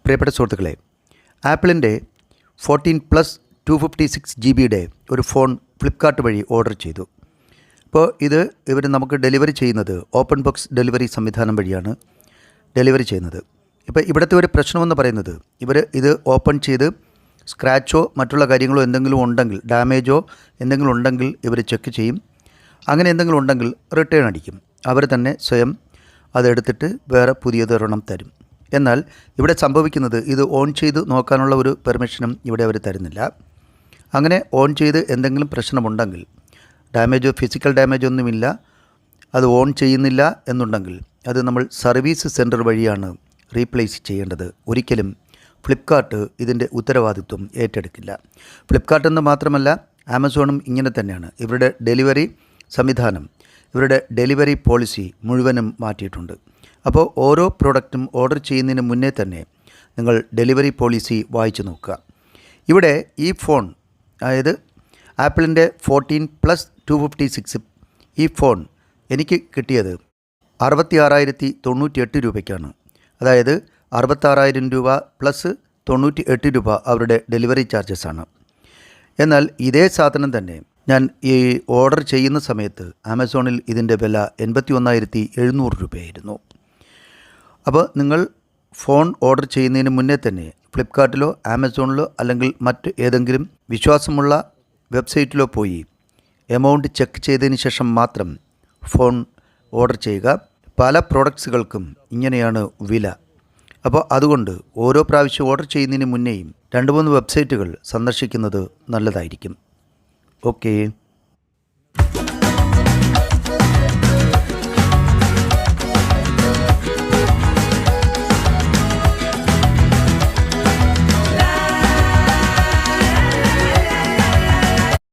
പ്രിയപ്പെട്ട സുഹൃത്തുക്കളെ, ആപ്പിളിൻ്റെ 14+ 256 GB ഒരു ഫോൺ ഫ്ലിപ്കാർട്ട് വഴി ഓർഡർ ചെയ്തു. അപ്പോൾ ഇവർ നമുക്ക് ഡെലിവറി ചെയ്യുന്നത് ഓപ്പൺ ബോക്സ് ഡെലിവറി സംവിധാനം വഴിയാണ് ഡെലിവറി ചെയ്യുന്നത്. ഇപ്പോൾ ഇവിടുത്തെ ഒരു പ്രശ്നമെന്ന് പറയുന്നത്, ഇത് ഓപ്പൺ ചെയ്ത് സ്ക്രാച്ചോ മറ്റുള്ള കാര്യങ്ങളോ എന്തെങ്കിലും ഉണ്ടെങ്കിൽ, ഡാമേജോ എന്തെങ്കിലും ഉണ്ടെങ്കിൽ ഇവർ ചെക്ക് ചെയ്യും. അങ്ങനെ എന്തെങ്കിലും ഉണ്ടെങ്കിൽ റിട്ടേൺ അടിക്കും. അവർ തന്നെ സ്വയം അതെടുത്തിട്ട് വേറെ പുതിയതൊരെണ്ണം തരും. എന്നാൽ ഇവിടെ സംഭവിക്കുന്നത്, ഇത് ഓൺ ചെയ്ത് നോക്കാനുള്ള ഒരു പെർമിഷനും ഇവിടെ അവർ തരുന്നില്ല. അങ്ങനെ ഓൺ ചെയ്ത് എന്തെങ്കിലും പ്രശ്നമുണ്ടെങ്കിൽ, ഡാമേജോ ഫിസിക്കൽ ഡാമേജോ ഒന്നുമില്ല, അത് ഓൺ ചെയ്യുന്നില്ല എന്നുണ്ടെങ്കിൽ അത് നമ്മൾ സർവീസ് സെൻറ്റർ വഴിയാണ് റീപ്ലേസ് ചെയ്യേണ്ടത്. ഒരിക്കലും ഫ്ലിപ്കാർട്ട് ഇതിൻ്റെ ഉത്തരവാദിത്വം ഏറ്റെടുക്കില്ല. ഫ്ലിപ്കാർട്ട് എന്ന് മാത്രമല്ല, ആമസോണും ഇങ്ങനെ തന്നെയാണ്. ഇവരുടെ ഡെലിവറി സംവിധാനം, ഇവരുടെ ഡെലിവറി പോളിസി മുഴുവനും മാറ്റിയിട്ടുണ്ട്. അപ്പോൾ ഓരോ പ്രോഡക്റ്റും ഓർഡർ ചെയ്യുന്നതിന് മുന്നേ തന്നെ നിങ്ങൾ ഡെലിവറി പോളിസി വായിച്ചു നോക്കുക. ഇവിടെ ഈ ഫോൺ, അതായത് ആപ്പിളിൻ്റെ 14+ 256 ഈ ഫോൺ എനിക്ക് കിട്ടിയത് 66,098 രൂപയ്ക്കാണ്. അതായത് 66,000 രൂപ പ്ലസ് 98 രൂപ അവരുടെ ഡെലിവറി ചാർജസാണ്. എന്നാൽ ഇതേ സാധനം തന്നെ ഞാൻ ഈ ഓർഡർ ചെയ്യുന്ന സമയത്ത് ആമസോണിൽ ഇതിൻ്റെ വില 81,700 രൂപയായിരുന്നു. അപ്പോൾ നിങ്ങൾ ഫോൺ ഓർഡർ ചെയ്യുന്നതിന് മുന്നേ തന്നെ ഫ്ലിപ്കാർട്ടിലോ ആമസോണിലോ അല്ലെങ്കിൽ മറ്റ് ഏതെങ്കിലും വിശ്വാസമുള്ള വെബ്സൈറ്റിലോ പോയി എമൗണ്ട് ചെക്ക് ചെയ്തതിന് ശേഷം മാത്രം ഫോൺ ഓർഡർ ചെയ്യുക. പല പ്രോഡക്ട്സുകൾക്കും ഇങ്ങനെയാണ് വില. അപ്പോൾ അതുകൊണ്ട് ഓരോ പ്രാവശ്യം ഓർഡർ ചെയ്യുന്നതിന് മുന്നേയും 2-3 വെബ്സൈറ്റുകൾ സന്ദർശിക്കുന്നത് നല്ലതായിരിക്കും. ഓക്കേ.